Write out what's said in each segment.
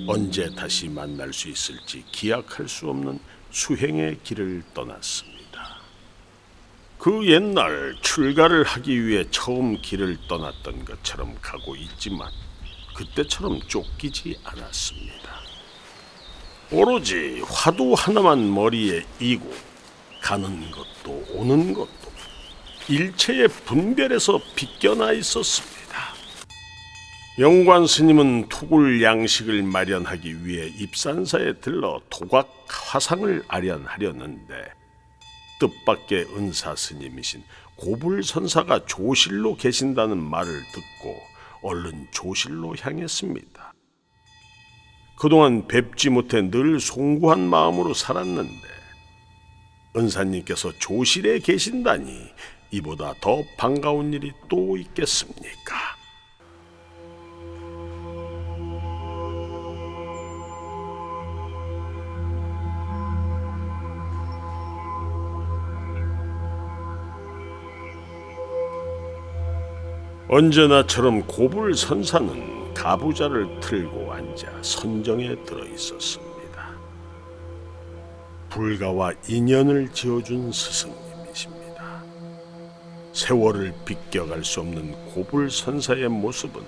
언제 다시 만날 수 있을지 기약할 수 없는 수행의 길을 떠났습니다. 그 옛날 출가를 하기 위해 처음 길을 떠났던 것처럼 가고 있지만 그때처럼 쫓기지 않았습니다. 오로지 화두 하나만 머리에 이고 가는 것도 오는 것도 일체의 분별에서 비껴나 있었습니다. 영관 스님은 투굴 양식을 마련하기 위해 입산사에 들러 도각 화상을 아련하려는데 뜻밖의 은사 스님이신 고불선사가 조실로 계신다는 말을 듣고 얼른 조실로 향했습니다. 그동안 뵙지 못해 늘 송구한 마음으로 살았는데 은사님께서 조실에 계신다니 이보다 더 반가운 일이 또 있겠습니까? 언제나처럼 고불선사는 가부좌를 틀고 앉아 선정에 들어 있었습니다. 불가와 인연을 지어준 스승님이십니다. 세월을 비껴갈 수 없는 고불선사의 모습은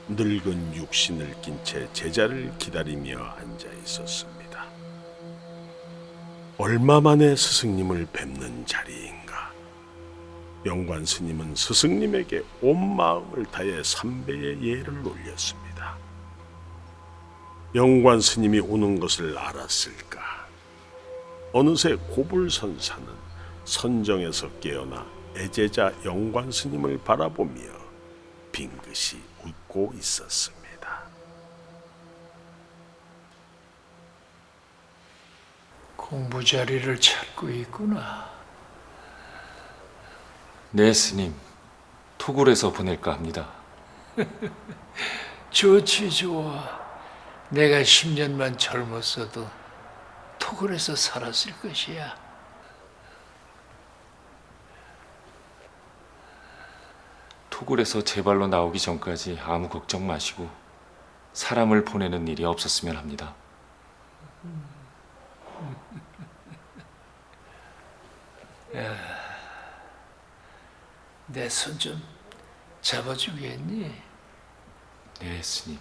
늙은 육신을 낀 채 제자를 기다리며 앉아 있었습니다. 얼마 만에 스승님을 뵙는 자리인가? 영관 스님은 스승님에게 온 마음을 다해 삼배의 예를 올렸습니다. 영관 스님이 오는 것을 알았을까? 어느새 고불선사는 선정에서 깨어나 애제자 영관 스님을 바라보며 빙긋이 웃고 있었습니다. 공부 자리를 찾고 있구나. 네, 스님. 토굴에서 보낼까 합니다. 좋지, 좋아. 내가 10년만 젊었어도 토굴에서 살았을 것이야. 토굴에서 제 발로 나오기 전까지 아무 걱정 마시고 사람을 보내는 일이 없었으면 합니다. 내 손 좀 잡아주겠니? 네, 스님.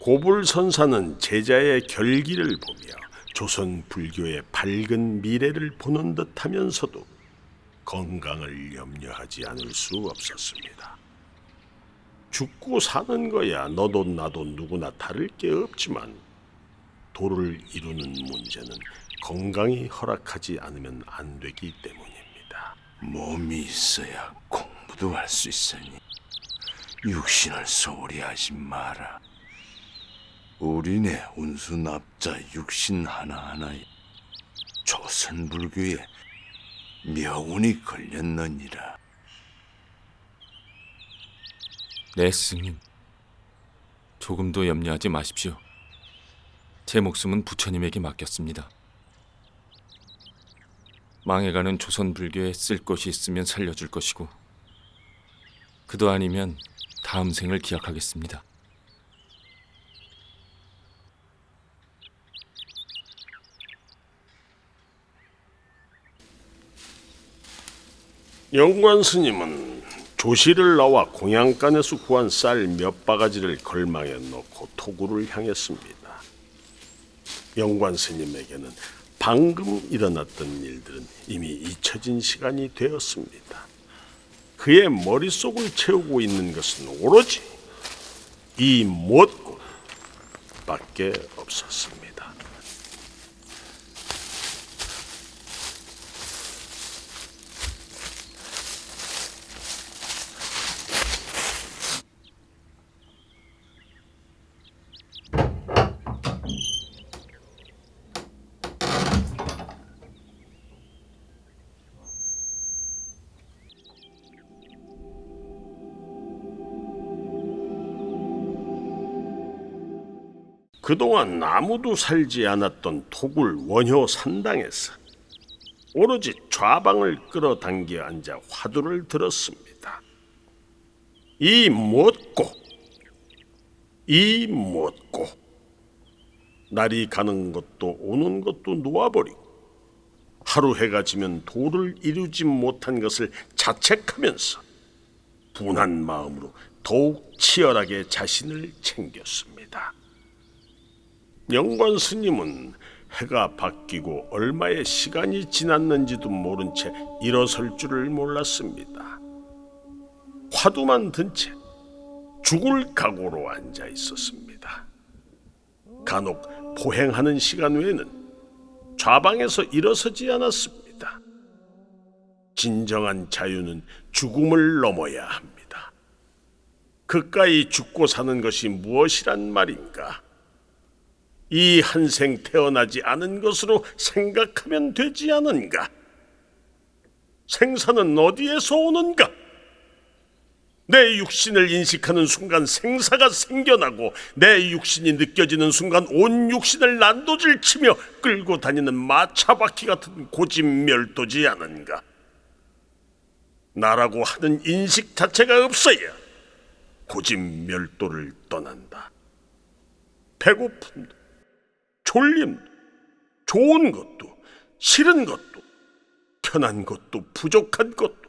고불선사는 제자의 결기를 보며 조선 불교의 밝은 미래를 보는 듯하면서도 건강을 염려하지 않을 수 없었습니다. 죽고 사는 거야 너도 나도 누구나 다를 게 없지만 도를 이루는 문제는 건강이 허락하지 않으면 안 되기 때문입니다. 몸이 있어야 공부도 할 수 있으니 육신을 소홀히 하지 마라. 우리네 운수납자 육신 하나하나에 조선불교에 명운이 걸렸느니라. 네, 스님. 조금도 염려하지 마십시오. 제 목숨은 부처님에게 맡겼습니다. 망해가는 조선 불교에 쓸 것이 있으면 살려줄 것이고 그도 아니면 다음 생을 기약하겠습니다. 영관 스님은 조실을 나와 공양간에서 구한 쌀 몇 바가지를 걸망에 넣고 토구를 향했습니다. 영관 스님에게는 방금 일어났던 일들은 이미 잊혀진 시간이 되었습니다. 그의 머릿속을 채우고 있는 것은 오로지 이 못꽃밖에 없었습니다. 그동안 아무도 살지 않았던 토굴 원효 산당에서 오로지 좌방을 끌어당겨 앉아 화두를 들었습니다. 이 못고, 이 못고, 날이 가는 것도 오는 것도 놓아버리고 하루 해가 지면 도를 이루지 못한 것을 자책하면서 분한 마음으로 더욱 치열하게 자신을 챙겼습니다. 영관 스님은 해가 바뀌고 얼마의 시간이 지났는지도 모른 채 일어설 줄을 몰랐습니다. 화두만 든 채 죽을 각오로 앉아 있었습니다. 간혹 포행하는 시간 외에는 좌방에서 일어서지 않았습니다. 진정한 자유는 죽음을 넘어야 합니다. 그까이 죽고 사는 것이 무엇이란 말인가? 이 한생 태어나지 않은 것으로 생각하면 되지 않은가? 생사는 어디에서 오는가? 내 육신을 인식하는 순간 생사가 생겨나고 내 육신이 느껴지는 순간 온 육신을 난도질 치며 끌고 다니는 마차바퀴 같은 고집멸도지 않은가? 나라고 하는 인식 자체가 없어야 고집멸도를 떠난다. 배고픔도 졸림도 좋은 것도 싫은 것도 편한 것도 부족한 것도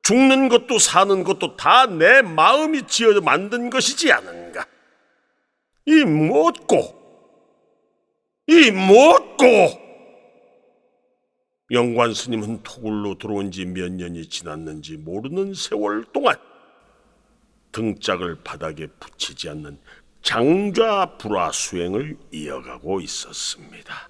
죽는 것도 사는 것도 다 내 마음이 지어 만든 것이지 않은가? 이 못고 영관 스님은 토굴로 들어온 지 몇 년이 지났는지 모르는 세월 동안 등짝을 바닥에 붙이지 않는 장좌불화 수행을 이어가고 있었습니다.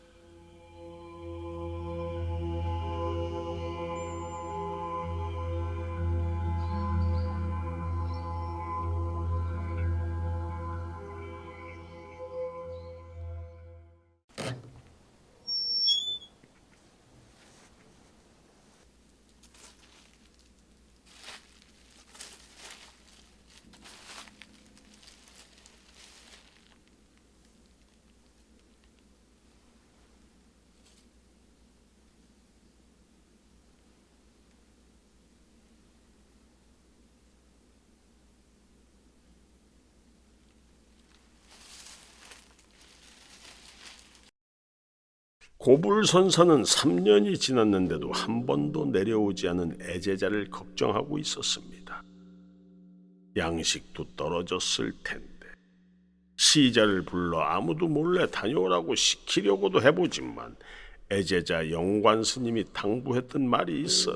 고불선사는 3년이 지났는데도 한 번도 내려오지 않은 애제자를 걱정하고 있었습니다. 양식도 떨어졌을 텐데 시자를 불러 아무도 몰래 다녀오라고 시키려고도 해보지만 애제자 영관 스님이 당부했던 말이 있어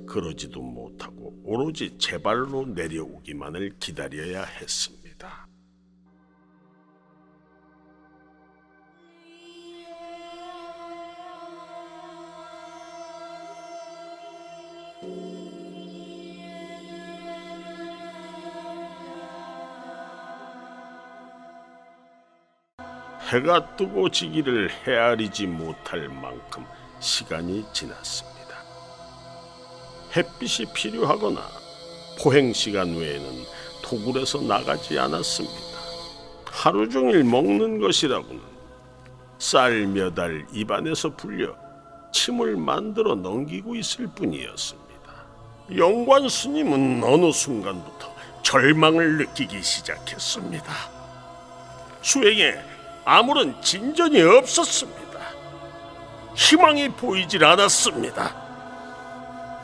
그러지도 못하고 오로지 제발로 내려오기만을 기다려야 했습니다. 해가 뜨고 지기를 헤아리지 못할 만큼 시간이 지났습니다. 햇빛이 필요하거나 포행 시간 외에는 토굴에서 나가지 않았습니다. 하루 종일 먹는 것이라고는 쌀 몇 알 입안에서 불려 침을 만들어 넘기고 있을 뿐이었습니다. 영관 스님은 어느 순간부터 절망을 느끼기 시작했습니다. 수행에 아무런 진전이 없었습니다. 희망이 보이질 않았습니다.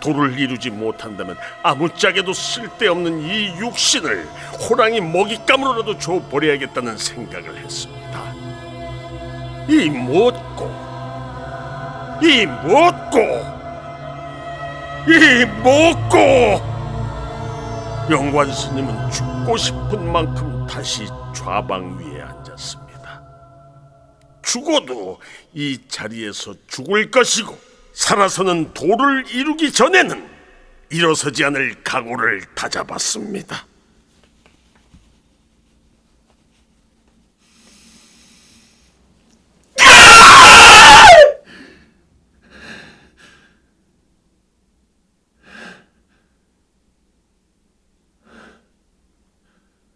도를 이루지 못한다면 아무짝에도 쓸데없는 이 육신을 호랑이 먹잇감으로라도 줘버려야겠다는 생각을 했습니다. 이 못고 영관 스님은 죽고 싶은 만큼 다시 좌방 위에 앉았습니다. 죽어도 이 자리에서 죽을 것이고 살아서는 도를 이루기 전에는 일어서지 않을 각오를 다잡았습니다.